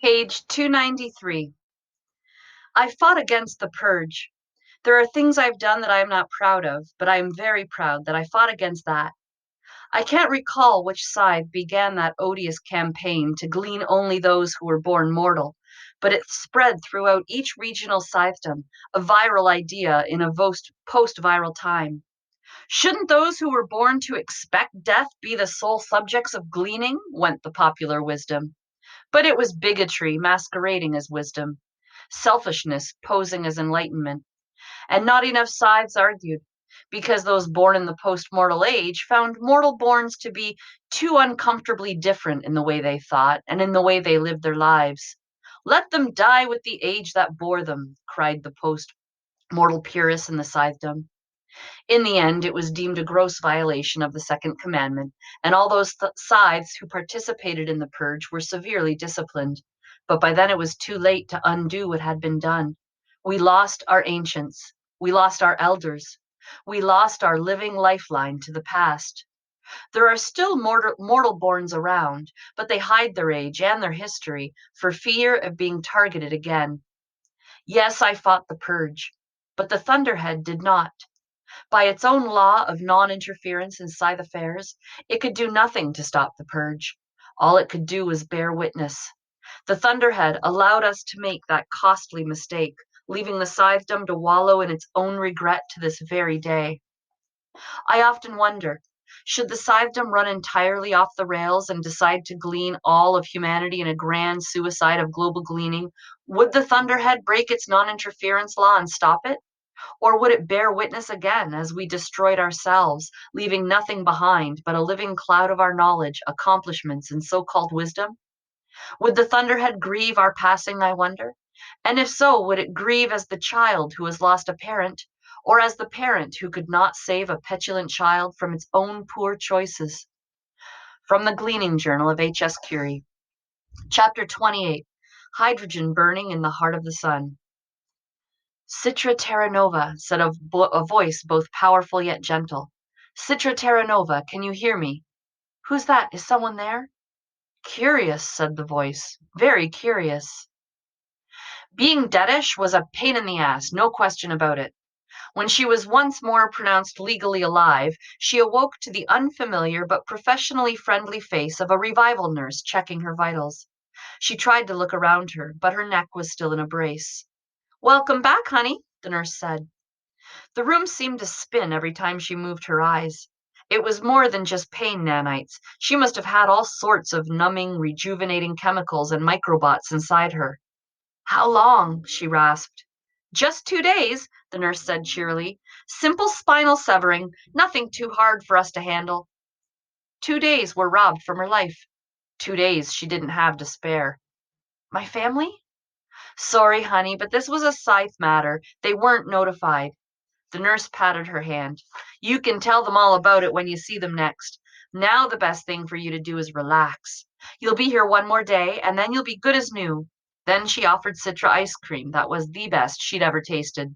Page 293. I fought against the purge. There are things I've done that I am not proud of, but I am very proud that I fought against that. I can't recall which side began that odious campaign to glean only those who were born mortal, but it spread throughout each regional scythedom, a viral idea in a post-viral time. Shouldn't those who were born to expect death be the sole subjects of gleaning? Went the popular wisdom. But it was bigotry masquerading as wisdom, selfishness posing as enlightenment, and not enough sides argued, because those born in the post-mortal age found mortal borns to be too uncomfortably different in the way they thought and in the way they lived their lives. Let them die with the age that bore them, cried the post-mortal purists in the Scythedom. In the end, it was deemed a gross violation of the second commandment, and all those scythes who participated in the purge were severely disciplined. But by then it was too late to undo what had been done. We lost our ancients. We lost our elders. We lost our living lifeline to the past. There are still mortal borns around, but they hide their age and their history for fear of being targeted again. Yes, I fought the purge, but the Thunderhead did not. By its own law of non-interference in scythe affairs, it could do nothing to stop the purge. All it could do was bear witness. The Thunderhead allowed us to make that costly mistake, leaving the scythedom to wallow in its own regret to this very day. I often wonder, should the scythedom run entirely off the rails and decide to glean all of humanity in a grand suicide of global gleaning, would the Thunderhead break its non-interference law and stop it? Or would it bear witness again as we destroyed ourselves, leaving nothing behind but a living cloud of our knowledge, accomplishments, and so-called wisdom? Would the Thunderhead grieve our passing, I wonder? And if so, would it grieve as the child who has lost a parent, or as the parent who could not save a petulant child from its own poor choices? From the Gleaning Journal of H.S. Curie. Chapter 28. Hydrogen Burning in the Heart of the Sun. Citra Terra Nova, said a voice both powerful yet gentle. Citra Terra Nova, can you hear me? Who's that? Is someone there? Curious, said the voice. Very curious. Being deadish was a pain in the ass, no question about it. When she was once more pronounced legally alive, she awoke to the unfamiliar but professionally friendly face of a revival nurse checking her vitals. She tried to look around her, but her neck was still in a brace. Welcome back, honey, the nurse said. The room seemed to spin every time she moved her eyes. It was more than just pain nanites. She must have had all sorts of numbing, rejuvenating chemicals and microbots inside her. How long? She rasped. Just 2 days, the nurse said cheerily. Simple spinal severing, nothing too hard for us to handle. 2 days were robbed from her life. 2 days she didn't have to spare. My family? Sorry, honey, but this was a Scythe matter. They weren't notified. The nurse patted her hand. You can tell them all about it when you see them next. Now the best thing for you to do is relax. You'll be here one more day, and then you'll be good as new. Then she offered Citra ice cream that was the best she'd ever tasted.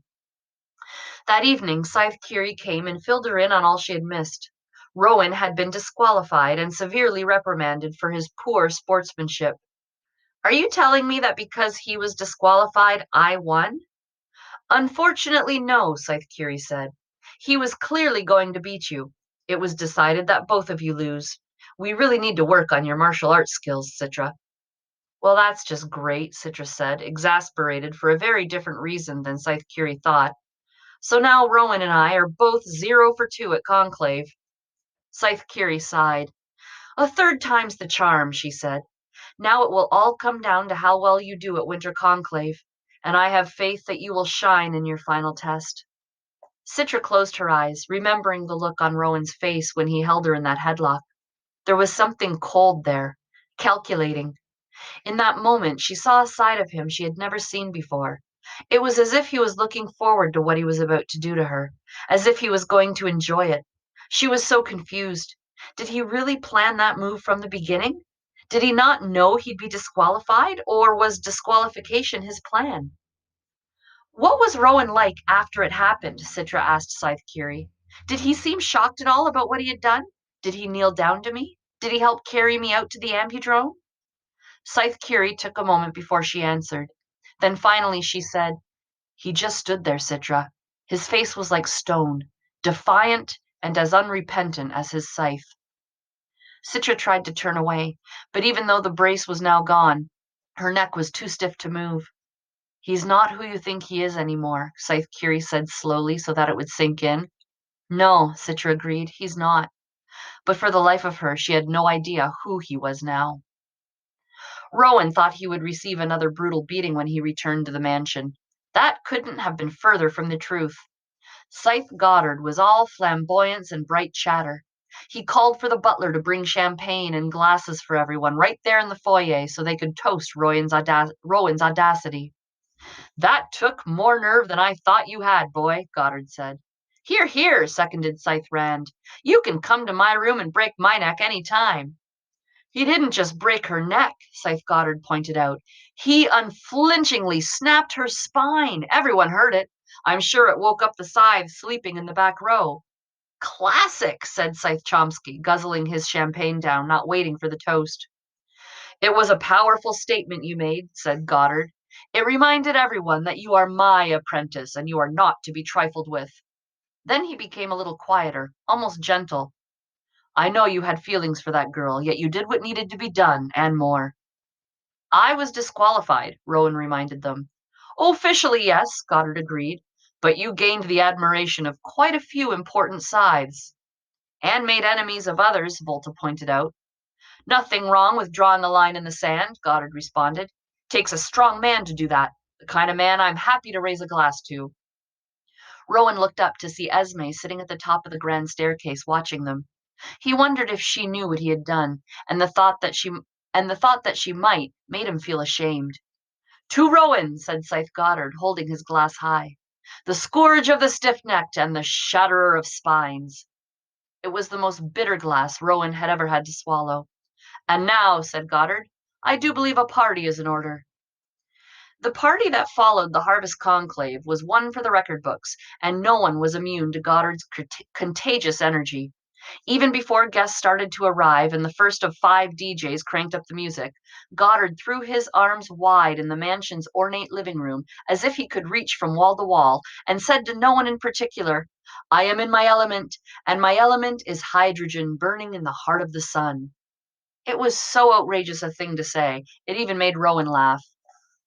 That evening, Scythe Curie came and filled her in on all she had missed. Rowan had been disqualified and severely reprimanded for his poor sportsmanship. Are you telling me that because he was disqualified, I won? Unfortunately, no, Scythe Curie said. He was clearly going to beat you. It was decided that both of you lose. We really need to work on your martial arts skills, Citra. Well, that's just great, Citra said, exasperated for a very different reason than Scythe Curie thought. So now Rowan and I are both 0 for 2 at Conclave. Scythe Curie sighed. A third time's the charm, she said. Now it will all come down to how well you do at Winter Conclave, and I have faith that you will shine in your final test. Citra closed her eyes, remembering the look on Rowan's face when he held her in that headlock. There was something cold there, calculating. In that moment, she saw a side of him she had never seen before. It was as if he was looking forward to what he was about to do to her, as if he was going to enjoy it. She was so confused. Did he really plan that move from the beginning? Did he not know he'd be disqualified, or was disqualification his plan? What was Rowan like after it happened? Citra asked Scythe Curie. Did he seem shocked at all about what he had done? Did he kneel down to me? Did he help carry me out to the ambudrome? Scythe Curie took a moment before she answered. Then finally she said, "He just stood there, Citra. His face was like stone, defiant and as unrepentant as his scythe." Citra tried to turn away, but even though the brace was now gone, her neck was too stiff to move. "He's not who you think he is anymore," Scythe Curie said slowly so that it would sink in. "No," Citra agreed, "he's not." But for the life of her, she had no idea who he was now. Rowan thought he would receive another brutal beating when he returned to the mansion. That couldn't have been further from the truth. Scythe Goddard was all flamboyance and bright chatter. He called for the butler to bring champagne and glasses for everyone right there in the foyer so they could toast Rowan's audacity. "That took more nerve than I thought you had, boy," Goddard said. "Hear, hear," seconded Scythe Rand. "You can come to my room and break my neck any time." "He didn't just break her neck," Scythe Goddard pointed out. "He unflinchingly snapped her spine. Everyone heard it. I'm sure it woke up the Scythe sleeping in the back row." "Classic," said Scythe Chomsky, guzzling his champagne down, not waiting for the toast. "It was a powerful statement you made," said Goddard. "It reminded everyone that you are my apprentice and you are not to be trifled with." Then he became a little quieter, almost gentle. "I know you had feelings for that girl, yet you did what needed to be done, and more." "I was disqualified," Rowan reminded them. "Officially, yes," Goddard agreed, "but you gained the admiration of quite a few important Scythes." "And made enemies of others," Volta pointed out. "Nothing wrong with drawing a line in the sand," Goddard responded. "Takes a strong man to do that, the kind of man I'm happy to raise a glass to." Rowan looked up to see Esme sitting at the top of the grand staircase watching them. He wondered if she knew what he had done, and the thought that she might made him feel ashamed. "To Rowan," said Scythe Goddard, holding his glass high. "The scourge of the stiff-necked and the shatterer of spines." It was the most bitter glass Rowan had ever had to swallow. "And now," said Goddard, "I do believe a party is in order." The party that followed the Harvest Conclave was one for the record books, and no one was immune to Goddard's contagious energy. Even before guests started to arrive and the first of 5 DJs cranked up the music, Goddard threw his arms wide in the mansion's ornate living room as if he could reach from wall to wall, and said to no one in particular, "I am in my element, and my element is hydrogen burning in the heart of the sun." It was so outrageous a thing to say, it even made Rowan laugh.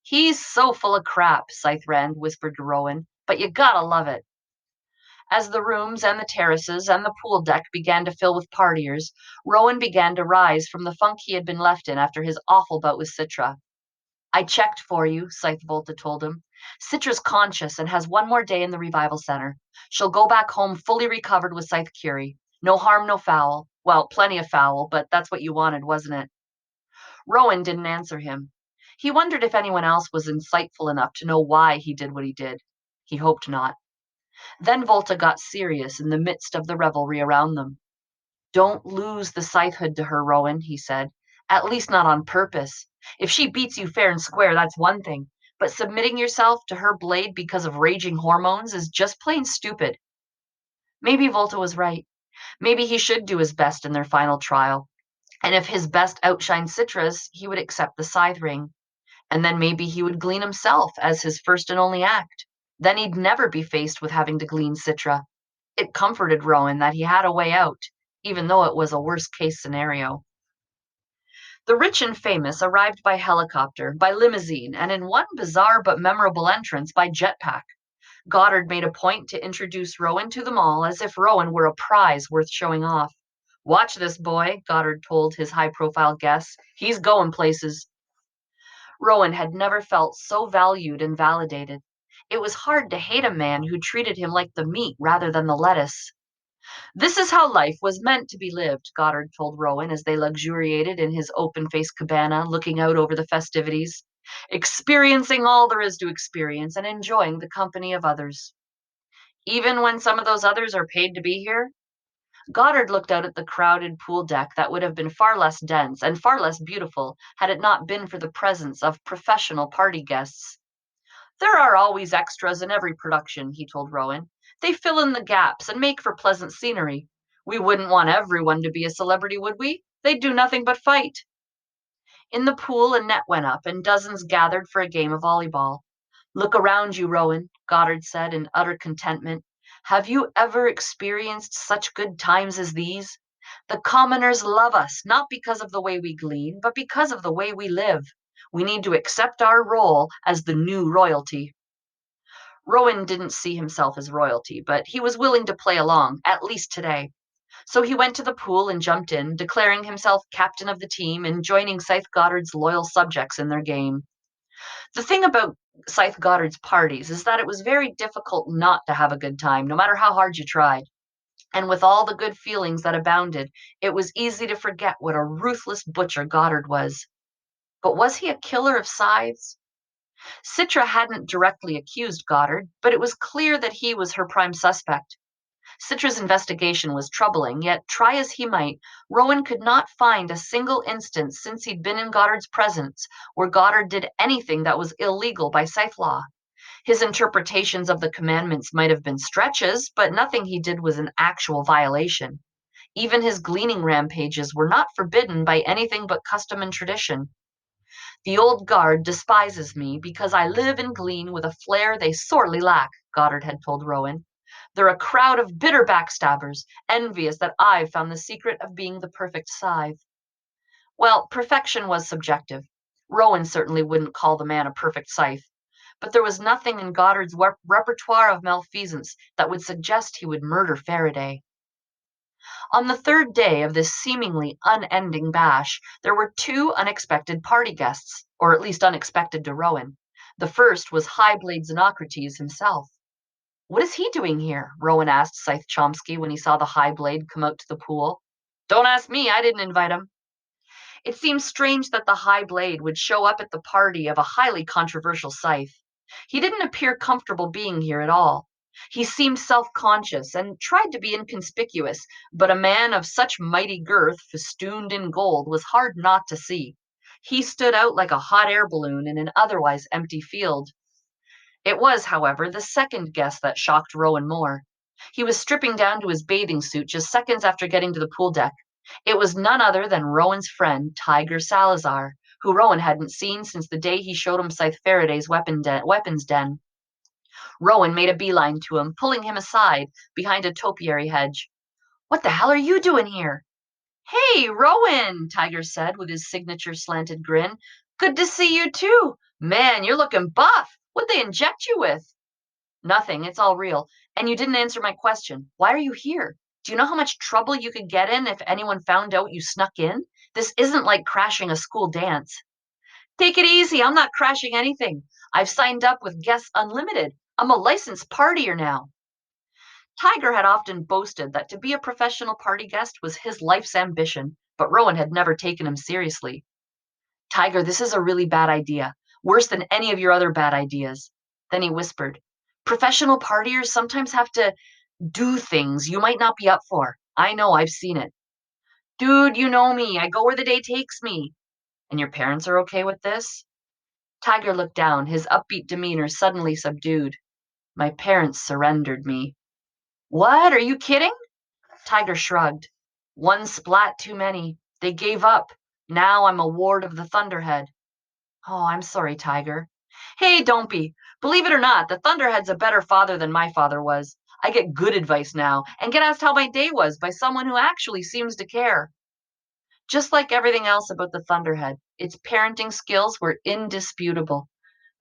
"He's so full of crap," Scythe Rand whispered to Rowan, "but you gotta love it." As the rooms and the terraces and the pool deck began to fill with partiers, Rowan began to rise from the funk he had been left in after his awful bout with Citra. "I checked for you," Scythe Volta told him. "Citra's conscious and has one more day in the revival center. She'll go back home fully recovered with Scythe Curie. No harm, no foul. Well, plenty of foul, but that's what you wanted, wasn't it?" Rowan didn't answer him. He wondered if anyone else was insightful enough to know why he did what he did. He hoped not. Then Volta got serious in the midst of the revelry around them. "Don't lose the scythehood to her, Rowan," he said. "At least not on purpose. If she beats you fair and square, that's one thing. But submitting yourself to her blade because of raging hormones is just plain stupid." Maybe Volta was right. Maybe he should do his best in their final trial. And if his best outshined Citra's, he would accept the scythe ring. And then maybe he would glean himself as his first and only act. Then he'd never be faced with having to glean Citra. It comforted Rowan that he had a way out, even though it was a worst-case scenario. The rich and famous arrived by helicopter, by limousine, and in one bizarre but memorable entrance by jetpack. Goddard made a point to introduce Rowan to them all as if Rowan were a prize worth showing off. "Watch this boy," Goddard told his high-profile guests. "He's going places." Rowan had never felt so valued and validated. It was hard to hate a man who treated him like the meat rather than the lettuce. "This is how life was meant to be lived," Goddard told Rowan as they luxuriated in his open-faced cabana, looking out over the festivities. "Experiencing all there is to experience and enjoying the company of others." "Even when some of those others are paid to be here?" Goddard looked out at the crowded pool deck that would have been far less dense and far less beautiful had it not been for the presence of professional party guests. "There are always extras in every production," he told Rowan. "They fill in the gaps and make for pleasant scenery. We wouldn't want everyone to be a celebrity, would we? They'd do nothing but fight." In the pool, a net went up, and dozens gathered for a game of volleyball. Look around you, Rowan, Goddard said in utter contentment. Have you ever experienced such good times as these? The commoners love us, not because of the way we glean, but because of the way we live. We need to accept our role as the new royalty. Rowan didn't see himself as royalty, but he was willing to play along, at least today. So he went to the pool and jumped in, declaring himself captain of the team and joining Scythe Goddard's loyal subjects in their game. The thing about Scythe Goddard's parties is that it was very difficult not to have a good time, no matter how hard you tried. And with all the good feelings that abounded, it was easy to forget what a ruthless butcher Goddard was. But was he a killer of scythes? Citra hadn't directly accused Goddard, but it was clear that he was her prime suspect. Citra's investigation was troubling, yet try as he might, Rowan could not find a single instance since he'd been in Goddard's presence where Goddard did anything that was illegal by scythe law. His interpretations of the commandments might have been stretches, but nothing he did was an actual violation. Even his gleaning rampages were not forbidden by anything but custom and tradition. The old guard despises me because I live and glean with a flair they sorely lack, Goddard had told Rowan. They're a crowd of bitter backstabbers, envious that I've found the secret of being the perfect scythe. Well, perfection was subjective. Rowan certainly wouldn't call the man a perfect scythe, but there was nothing in Goddard's repertoire of malfeasance that would suggest he would murder Faraday. On the third day of this seemingly unending bash, there were two unexpected party guests, or at least unexpected to Rowan. The first was Highblade Xenocrates himself. What is he doing here? Rowan asked Scythe Chomsky when he saw the Highblade come out to the pool. Don't ask me, I didn't invite him. It seemed strange that the Highblade would show up at the party of a highly controversial scythe. He didn't appear comfortable being here at all. He seemed self-conscious and tried to be inconspicuous, but a man of such mighty girth festooned in gold was hard not to see. He stood out like a hot air balloon in an otherwise empty field. It was, however, the second guest that shocked Rowan more. He was stripping down to his bathing suit just seconds after getting to the pool deck. It was none other than Rowan's friend, Tiger Salazar, who Rowan hadn't seen since the day he showed him Scythe Faraday's weapons den. Rowan made a beeline to him, pulling him aside behind a topiary hedge. What the hell are you doing here? Hey, Rowan, Tiger said with his signature slanted grin. Good to see you too. Man, you're looking buff. What'd they inject you with? Nothing, it's all real. And you didn't answer my question. Why are you here? Do you know how much trouble you could get in if anyone found out you snuck in? This isn't like crashing a school dance. Take it easy, I'm not crashing anything. I've signed up with Guests Unlimited. I'm a licensed partier now. Tiger had often boasted that to be a professional party guest was his life's ambition, but Rowan had never taken him seriously. Tiger, this is a really bad idea. Worse than any of your other bad ideas. Then he whispered, professional partiers sometimes have to do things you might not be up for. I know, I've seen it. Dude, you know me. I go where the day takes me. And your parents are okay with this? Tiger looked down, his upbeat demeanor suddenly subdued. My parents surrendered me. What? Are you kidding? Tiger shrugged. One splat too many. They gave up. Now I'm a ward of the Thunderhead. Oh, I'm sorry, Tiger. Hey, don't be. Believe it or not, the Thunderhead's a better father than my father was. I get good advice now and get asked how my day was by someone who actually seems to care. Just like everything else about the Thunderhead, its parenting skills were indisputable.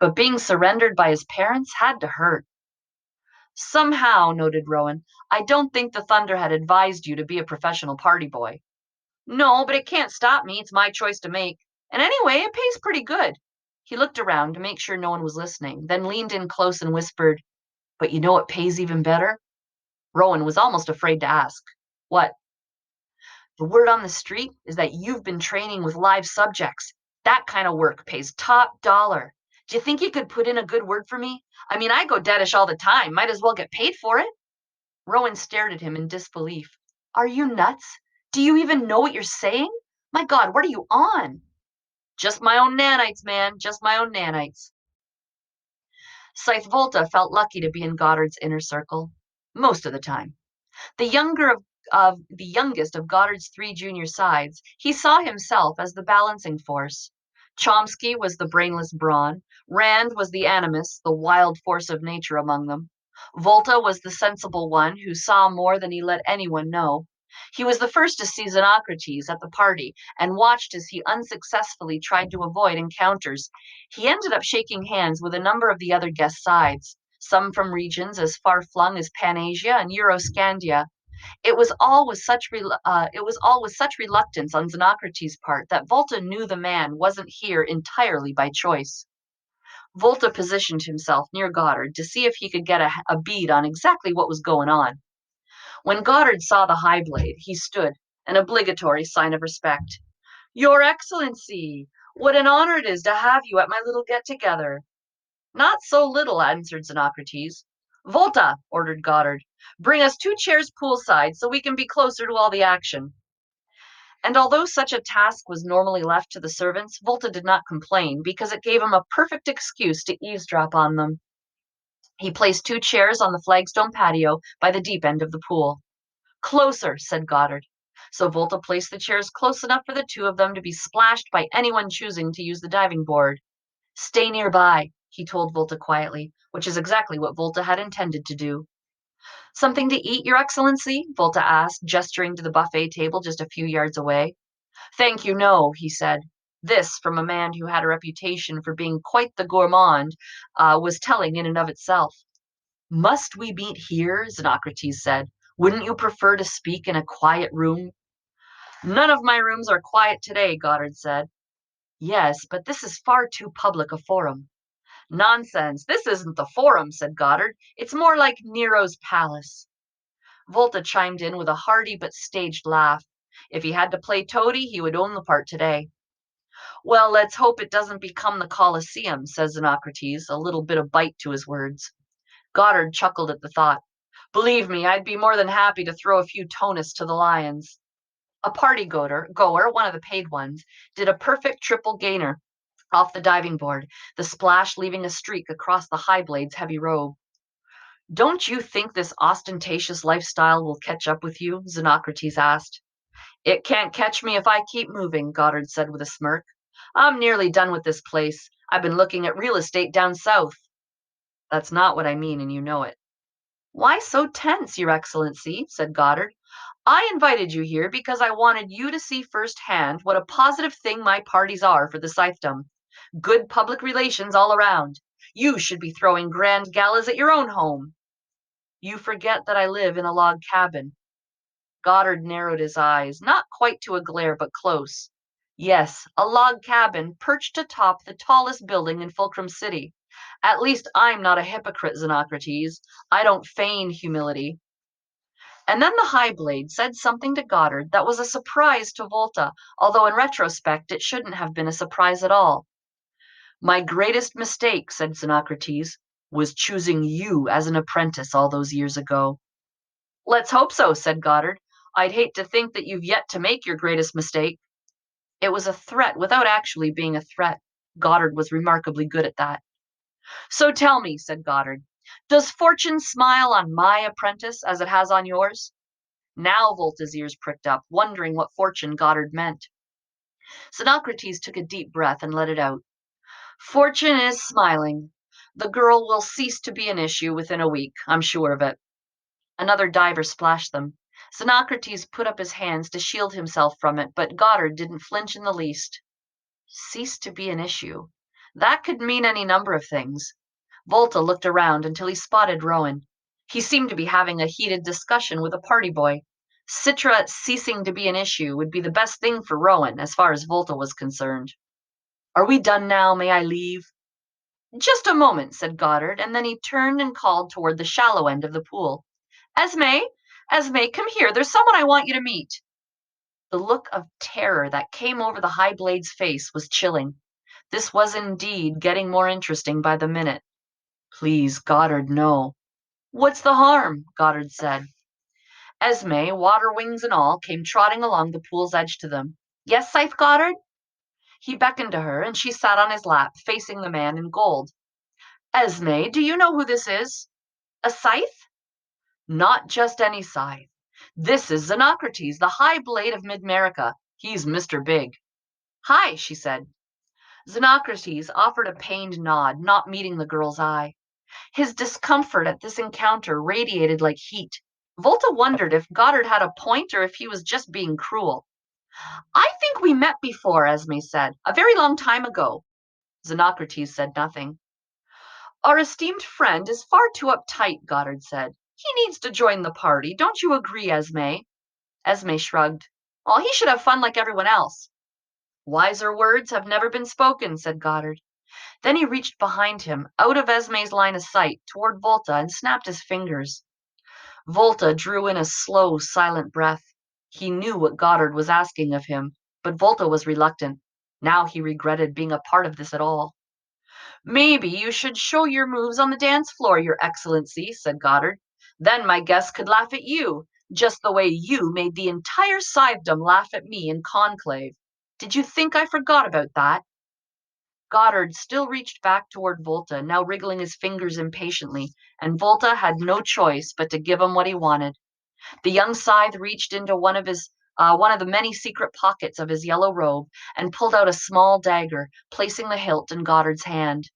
But being surrendered by his parents had to hurt. Somehow, noted Rowan, I don't think the Thunderhead advised you to be a professional party boy. No, but it can't stop me. It's my choice to make. And anyway, it pays pretty good. He looked around to make sure no one was listening, then leaned in close and whispered, but you know what pays even better? Rowan was almost afraid to ask. What? The word on the street is that you've been training with live subjects. That kind of work pays top dollar. Do you think you could put in a good word for me? I mean, I go deadish all the time. Might as well get paid for it. Rowan stared at him in disbelief. Are you nuts? Do you even know what you're saying? My God, what are you on? Just my own nanites, man. Just my own nanites. Scythe Volta felt lucky to be in Goddard's inner circle. Most of the time. The youngest of Goddard's three junior sides, he saw himself as the balancing force. Chomsky was the brainless brawn. Rand was the animus, the wild force of nature among them. Volta was the sensible one who saw more than he let anyone know. He was the first to see Xenocrates at the party and watched as he unsuccessfully tried to avoid encounters. He ended up shaking hands with a number of the other guest sides, some from regions as far-flung as Panasia and Euroscandia. It was all with such reluctance on Xenocrates' part that Volta knew the man wasn't here entirely by choice. Volta positioned himself near Goddard to see if he could get a bead on exactly what was going on. When Goddard saw the high blade, he stood, an obligatory sign of respect. Your Excellency, what an honor it is to have you at my little get-together. Not so little, answered Xenocrates. Volta, ordered Goddard, bring us 2 chairs poolside so we can be closer to all the action. And although such a task was normally left to the servants, Volta did not complain because it gave him a perfect excuse to eavesdrop on them. He placed 2 chairs on the flagstone patio by the deep end of the pool. Closer, said Goddard. So Volta placed the chairs close enough for the 2 of them to be splashed by anyone choosing to use the diving board. Stay nearby, he told Volta quietly, which is exactly what Volta had intended to do. Something to eat, Your Excellency? Volta asked, gesturing to the buffet table just a few yards away. Thank you, no, he said. This, from a man who had a reputation for being quite the gourmand, was telling in and of itself. Must we meet here? Xenocrates said. Wouldn't you prefer to speak in a quiet room? None of my rooms are quiet today, Goddard said. Yes, but this is far too public a forum. Nonsense, this isn't the forum, said Goddard. It's more like Nero's palace. Volta chimed in with a hearty but staged laugh. If he had to play toady, he would own the part today. Well, let's hope it doesn't become the Colosseum, says Xenocrates, a little bit of bite to his words. Goddard chuckled at the thought. Believe me, I'd be more than happy to throw a few tonus to the lions. A party-goer, one of the paid ones, did a perfect triple gainer off the diving board, the splash leaving a streak across the high blade's heavy robe. Don't you think this ostentatious lifestyle will catch up with you? Xenocrates asked. It can't catch me if I keep moving, Goddard said with a smirk. I'm nearly done with this place. I've been looking at real estate down south. That's not what I mean, and you know it. Why so tense, Your Excellency? Said Goddard. I invited you here because I wanted you to see firsthand what a positive thing my parties are for the Scythedom. Good public relations all around. You should be throwing grand galas at your own home. You forget that I live in a log cabin. Goddard narrowed his eyes, not quite to a glare, but close. Yes, a log cabin perched atop the tallest building in Fulcrum City. At least I'm not a hypocrite, Xenocrates. I don't feign humility. And then the high blade said something to Goddard that was a surprise to Volta, although in retrospect it shouldn't have been a surprise at all. My greatest mistake, said Xenocrates, was choosing you as an apprentice all those years ago. Let's hope so, said Goddard. I'd hate to think that you've yet to make your greatest mistake. It was a threat without actually being a threat. Goddard was remarkably good at that. So tell me, said Goddard, does fortune smile on my apprentice as it has on yours? Now Volta's ears pricked up, wondering what fortune Goddard meant. Xenocrates took a deep breath and let it out. Fortune is smiling. The girl will cease to be an issue within a week, I'm sure of it. Another diver splashed them. Xenocrates put up his hands to shield himself from it, but Goddard didn't flinch in the least. Cease to be an issue. That could mean any number of things. Volta looked around until he spotted Rowan. He seemed to be having a heated discussion with a party boy. Citra ceasing to be an issue would be the best thing for Rowan, as far as Volta was concerned. Are we done now? May I leave? Just a moment, said Goddard, and then he turned and called toward the shallow end of the pool. Esme, Esme, come here. There's someone I want you to meet. The look of terror that came over the high blade's face was chilling. This was indeed getting more interesting by the minute. Please, Goddard, no. What's the harm? Goddard said. Esme, water wings and all, came trotting along the pool's edge to them. Yes, Scythe Goddard? He beckoned to her, and she sat on his lap, facing the man in gold. Esme, do you know who this is? A scythe? Not just any scythe. This is Xenocrates, the high blade of Mid-America. He's Mr. Big. Hi, she said. Xenocrates offered a pained nod, not meeting the girl's eye. His discomfort at this encounter radiated like heat. Volta wondered if Goddard had a point or if he was just being cruel. I think we met before, Esme said, a very long time ago. Xenocrates said nothing. Our esteemed friend is far too uptight, Goddard said. He needs to join the party. Don't you agree, Esme? Esme shrugged. Well, he should have fun like everyone else. Wiser words have never been spoken, said Goddard. Then he reached behind him, out of Esme's line of sight, toward Volta, and snapped his fingers. Volta drew in a slow, silent breath. He knew what Goddard was asking of him, but Volta was reluctant. Now he regretted being a part of this at all. Maybe you should show your moves on the dance floor, Your Excellency, said Goddard. Then my guests could laugh at you, just the way you made the entire Scythedom laugh at me in conclave. Did you think I forgot about that? Goddard still reached back toward Volta, now wriggling his fingers impatiently, and Volta had no choice but to give him what he wanted. The young Scythe reached into one of the many secret pockets of his yellow robe and pulled out a small dagger, placing the hilt in Goddard's hand.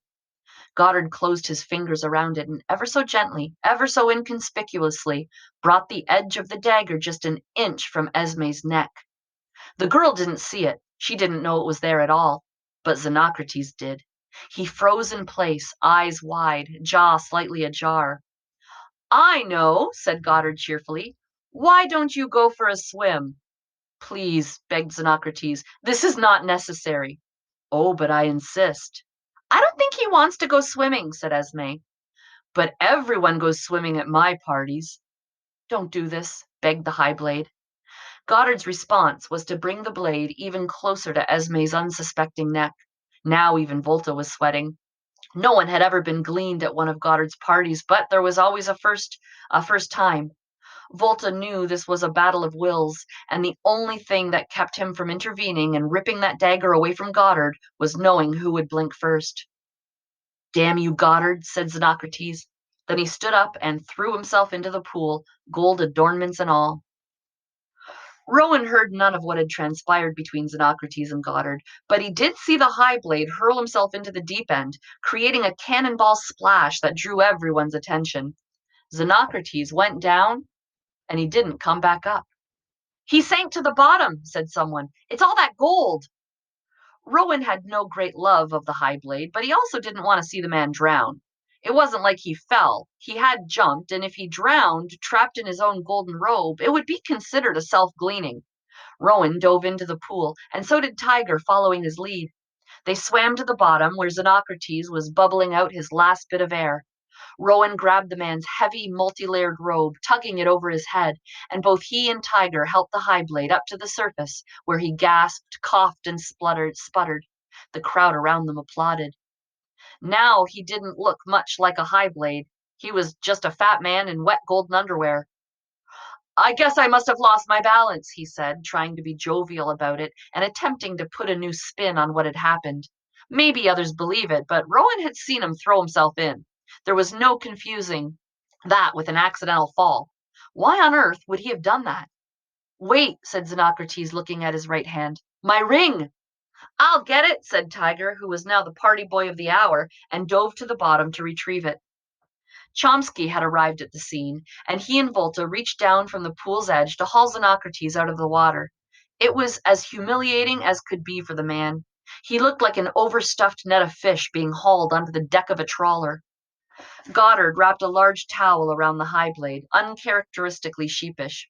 Goddard closed his fingers around it and ever so gently, ever so inconspicuously, brought the edge of the dagger just an inch from Esme's neck. The girl didn't see it. She didn't know it was there at all. But Xenocrates did. He froze in place, eyes wide, jaw slightly ajar. I know, said Goddard cheerfully. Why don't you go for a swim? Please, begged Xenocrates. This is not necessary. Oh, but I insist. I don't think he wants to go swimming, said Esme. But everyone goes swimming at my parties. Don't do this, begged the High Blade. Goddard's response was to bring the blade even closer to Esme's unsuspecting neck. Now even Volta was sweating. No one had ever been gleaned at one of Goddard's parties, but there was always a first time. Volta knew this was a battle of wills, and the only thing that kept him from intervening and ripping that dagger away from Goddard was knowing who would blink first. Damn you, Goddard, said Xenocrates. Then he stood up and threw himself into the pool, gold adornments and all. Rowan heard none of what had transpired between Xenocrates and Goddard, but he did see the High Blade hurl himself into the deep end, creating a cannonball splash that drew everyone's attention. Xenocrates went down, and he didn't come back up. He sank to the bottom, said someone. It's all that gold. Rowan had no great love of the High Blade, but he also didn't want to see the man drown. It wasn't like he fell. He had jumped, and if he drowned, trapped in his own golden robe, it would be considered a self-gleaning. Rowan dove into the pool, and so did Tiger, following his lead. They swam to the bottom, where Xenocrates was bubbling out his last bit of air. Rowan grabbed the man's heavy, multi-layered robe, tugging it over his head, and both he and Tiger helped the High Blade up to the surface, where he gasped, coughed, and sputtered. The crowd around them applauded. Now he didn't look much like a High Blade. He was just a fat man in wet golden underwear. I guess I must have lost my balance, he said, trying to be jovial about it and attempting to put a new spin on what had happened. Maybe others believe it, but Rowan had seen him throw himself in. There was no confusing that with an accidental fall. Why on earth would he have done that? Wait, said Xenocrates, looking at his right hand. My ring! I'll get it, said Tiger, who was now the party boy of the hour, and dove to the bottom to retrieve it. Chomsky had arrived at the scene, and he and Volta reached down from the pool's edge to haul Xenocrates out of the water. It was as humiliating as could be for the man. He looked like an overstuffed net of fish being hauled onto the deck of a trawler. Goddard wrapped a large towel around the High Blade, uncharacteristically sheepish.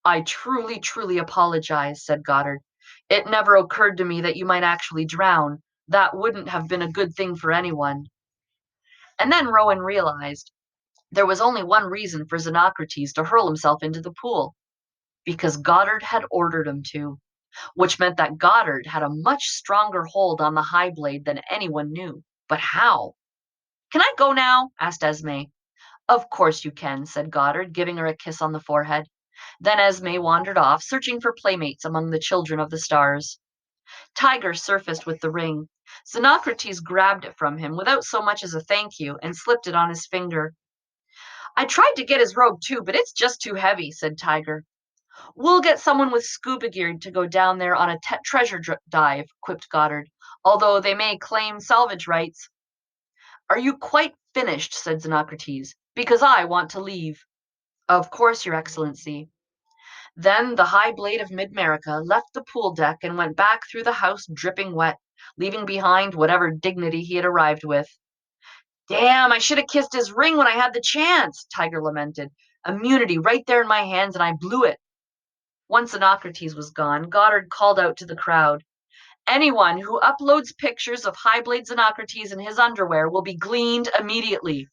I truly, truly apologize, said Goddard. It never occurred to me that you might actually drown. That wouldn't have been a good thing for anyone. And then Rowan realized there was only one reason for Xenocrates to hurl himself into the pool, because Goddard had ordered him to, which meant that Goddard had a much stronger hold on the High Blade than anyone knew. But how? Can I go now? Asked Esme. Of course you can, said Goddard, giving her a kiss on the forehead. Then Esme wandered off, searching for playmates among the children of the stars. Tiger surfaced with the ring. Xenocrates grabbed it from him without so much as a thank you and slipped it on his finger. I tried to get his robe too, but it's just too heavy, said Tiger. We'll get someone with scuba gear to go down there on a treasure dive, quipped Goddard, although they may claim salvage rights. Are you quite finished, said Xenocrates, because I want to leave. Of course, Your Excellency. Then the High Blade of Mid-America left the pool deck and went back through the house dripping wet, leaving behind whatever dignity he had arrived with. Damn, I should have kissed his ring when I had the chance, Tiger lamented. Immunity right there in my hands, and I blew it. Once Xenocrates was gone, Goddard called out to the crowd. Anyone who uploads pictures of Highblade Xenocrates in his underwear will be gleaned immediately.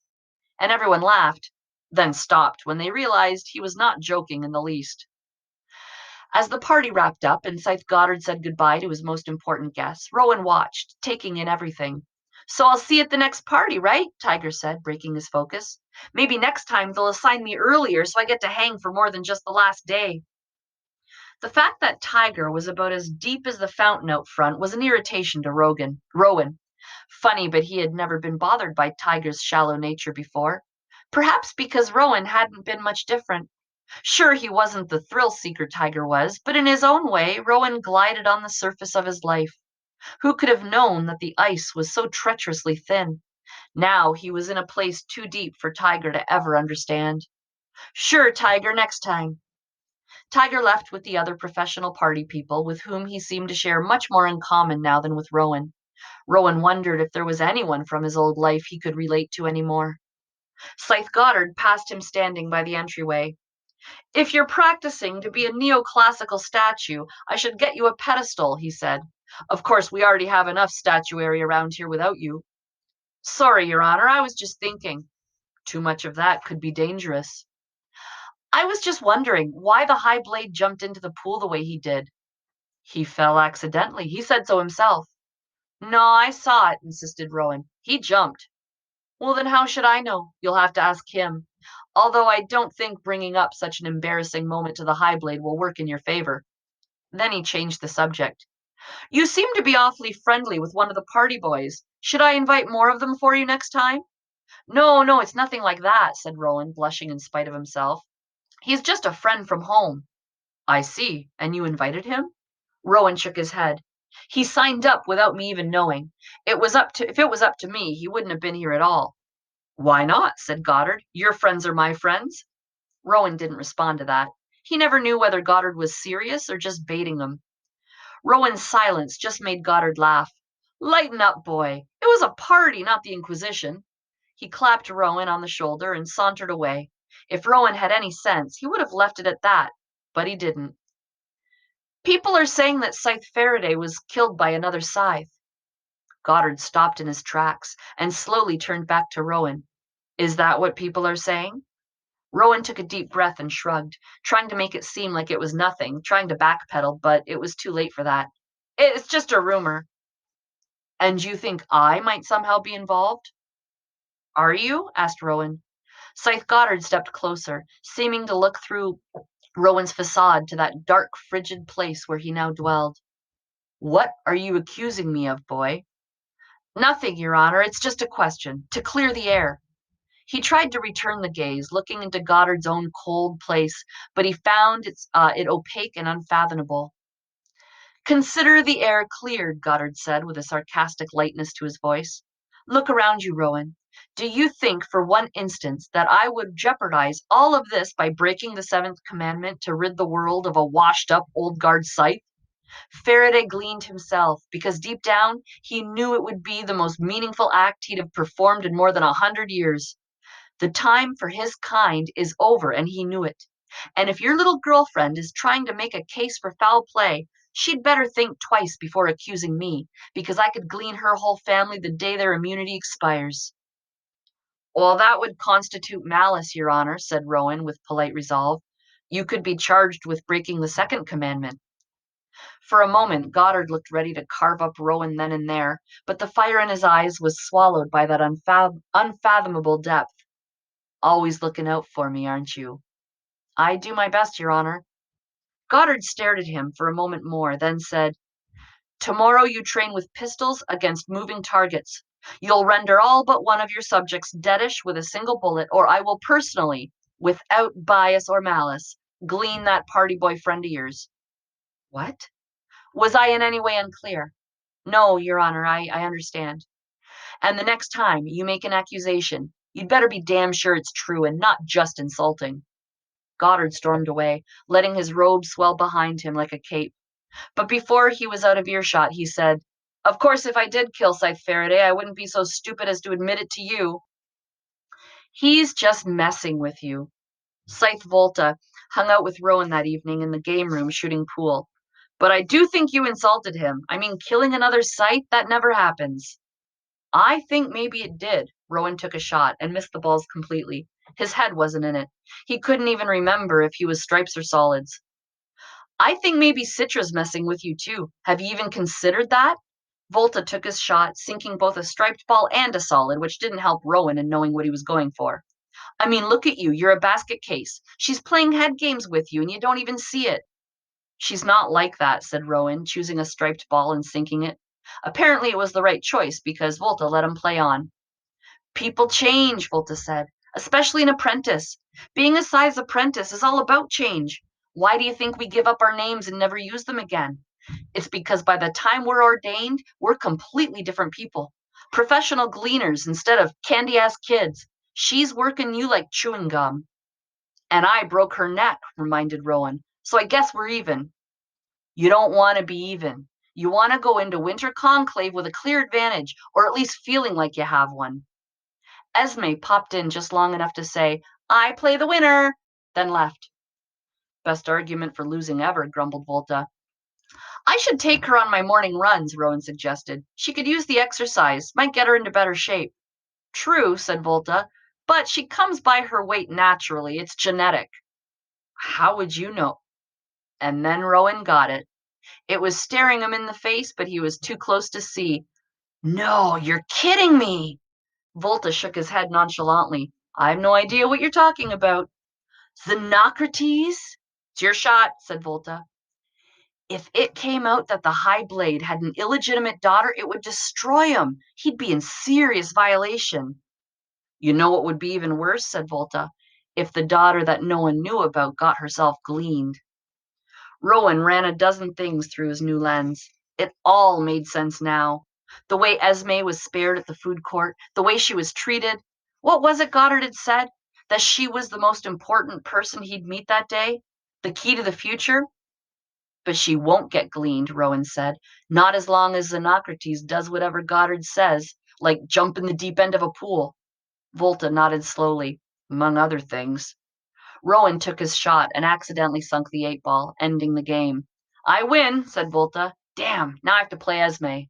And everyone laughed, then stopped when they realized he was not joking in the least. As the party wrapped up and Scythe Goddard said goodbye to his most important guests, Rowan watched, taking in everything. So I'll see you at the next party, right? Tiger said, breaking his focus. Maybe next time they'll assign me earlier so I get to hang for more than just the last day. The fact that Tiger was about as deep as the fountain out front was an irritation to Rowan. Funny, but he had never been bothered by Tiger's shallow nature before. Perhaps because Rowan hadn't been much different. Sure, he wasn't the thrill-seeker Tiger was, but in his own way, Rowan glided on the surface of his life. Who could have known that the ice was so treacherously thin? Now he was in a place too deep for Tiger to ever understand. Sure, Tiger, next time. Tiger left with the other professional party people, with whom he seemed to share much more in common now than with Rowan. Rowan wondered if there was anyone from his old life he could relate to anymore. Scythe Goddard passed him standing by the entryway. If you're practicing to be a neoclassical statue, I should get you a pedestal, he said. Of course, we already have enough statuary around here without you. Sorry, Your Honor, I was just thinking. Too much of that could be dangerous. I was just wondering why the High Blade jumped into the pool the way he did. He fell accidentally. He said so himself. No, I saw it, insisted Rowan. He jumped. Well, then how should I know? You'll have to ask him. Although I don't think bringing up such an embarrassing moment to the High Blade will work in your favor. Then he changed the subject. You seem to be awfully friendly with one of the party boys. Should I invite more of them for you next time? No, no, it's nothing like that, said Rowan, blushing in spite of himself. He's just a friend from home. I see. And you invited him? Rowan shook his head. He signed up without me even knowing. If it was up to me, he wouldn't have been here at all. Why not? Said Goddard. Your friends are my friends. Rowan didn't respond to that. He never knew whether Goddard was serious or just baiting him. Rowan's silence just made Goddard laugh. Lighten up, boy. It was a party, not the Inquisition. He clapped Rowan on the shoulder and sauntered away. If Rowan had any sense, he would have left it at that, but he didn't. People are saying that Scythe Faraday was killed by another Scythe. Goddard stopped in his tracks and slowly turned back to Rowan. Is that what people are saying? Rowan took a deep breath and shrugged, trying to make it seem like it was nothing, trying to backpedal, but it was too late for that. It's just a rumor. And you think I might somehow be involved? Are you? Asked Rowan. Scythe Goddard stepped closer, seeming to look through Rowan's facade to that dark, frigid place where he now dwelled. What are you accusing me of, boy? Nothing, Your Honor. It's just a question, to clear the air. He tried to return the gaze, looking into Goddard's own cold place, but he found it opaque and unfathomable. Consider the air cleared, Goddard said with a sarcastic lightness to his voice. Look around you, Rowan. Do you think for one instant that I would jeopardize all of this by breaking the seventh commandment to rid the world of a washed-up old guard Scythe? Faraday gleaned himself, because deep down he knew it would be the most meaningful act he'd have performed in more than 100 years. The time for his kind is over, and he knew it. And if your little girlfriend is trying to make a case for foul play, she'd better think twice before accusing me, because I could glean her whole family the day their immunity expires. Well, that would constitute malice, Your Honor, said Rowan with polite resolve. You could be charged with breaking the second commandment. For a moment, Goddard looked ready to carve up Rowan then and there, but the fire in his eyes was swallowed by that unfathomable depth. Always looking out for me, aren't you? I do my best, Your Honor. Goddard stared at him for a moment more, then said, Tomorrow you train with pistols against moving targets. You'll render all but one of your subjects deadish with a single bullet, or I will personally, without bias or malice, Glean that party boy friend of yours. What? Was I in any way unclear? No, Your Honor, I understand. And the next time you make an accusation, you'd better be damn sure it's true and not just insulting. Goddard stormed away, letting his robe swell behind him like a cape. But before he was out of earshot, he said, "Of course, if I did kill Scythe Faraday, I wouldn't be so stupid as to admit it to you." He's just messing with you. Scythe Volta hung out with Rowan that evening in the game room shooting pool. But I do think you insulted him. I mean, killing another Scythe, that never happens. I think maybe it did. Rowan took a shot and missed the balls completely. His head wasn't in it. He couldn't even remember if he was stripes or solids. I think maybe Citra's messing with you too. Have you even considered that? Volta took his shot, sinking both a striped ball and a solid, which didn't help Rowan in knowing what he was going for. I mean, look at you. You're a basket case. She's playing head games with you, and you don't even see it. She's not like that, said Rowan, choosing a striped ball and sinking it. Apparently, it was the right choice because Volta let him play on. People change, Volta said, especially an apprentice. Being a Scythe's apprentice is all about change. Why do you think we give up our names and never use them again? It's because by the time we're ordained, we're completely different people. Professional gleaners instead of candy-ass kids. She's working you like chewing gum. And I broke her neck, reminded Rowan. So I guess we're even. You don't want to be even. You want to go into Winter Conclave with a clear advantage, or at least feeling like you have one. Esme popped in just long enough to say, "I play the winner," then left. Best argument for losing ever, grumbled Volta. I should take her on my morning runs, Rowan suggested. She could use the exercise, might get her into better shape. True, said Volta, but she comes by her weight naturally. It's genetic. How would you know? And then Rowan got it. It was staring him in the face, but he was too close to see. No, you're kidding me. Volta shook his head nonchalantly. I have no idea what you're talking about. Xenocrates? It's your shot, said Volta. If it came out that the High Blade had an illegitimate daughter, it would destroy him. He'd be in serious violation. You know what would be even worse, said Volta, if the daughter that no one knew about got herself gleaned. Rowan ran a dozen things through his new lens. It all made sense now. The way Esme was spared at the food court, the way she was treated. What was it Goddard had said? That she was the most important person he'd meet that day? The key to the future? But she won't get gleaned, Rowan said. Not as long as Xenocrates does whatever Goddard says, like jump in the deep end of a pool. Volta nodded slowly, among other things. Rowan took his shot and accidentally sunk the 8 ball, ending the game. I win, said Volta. Damn, now I have to play Esme.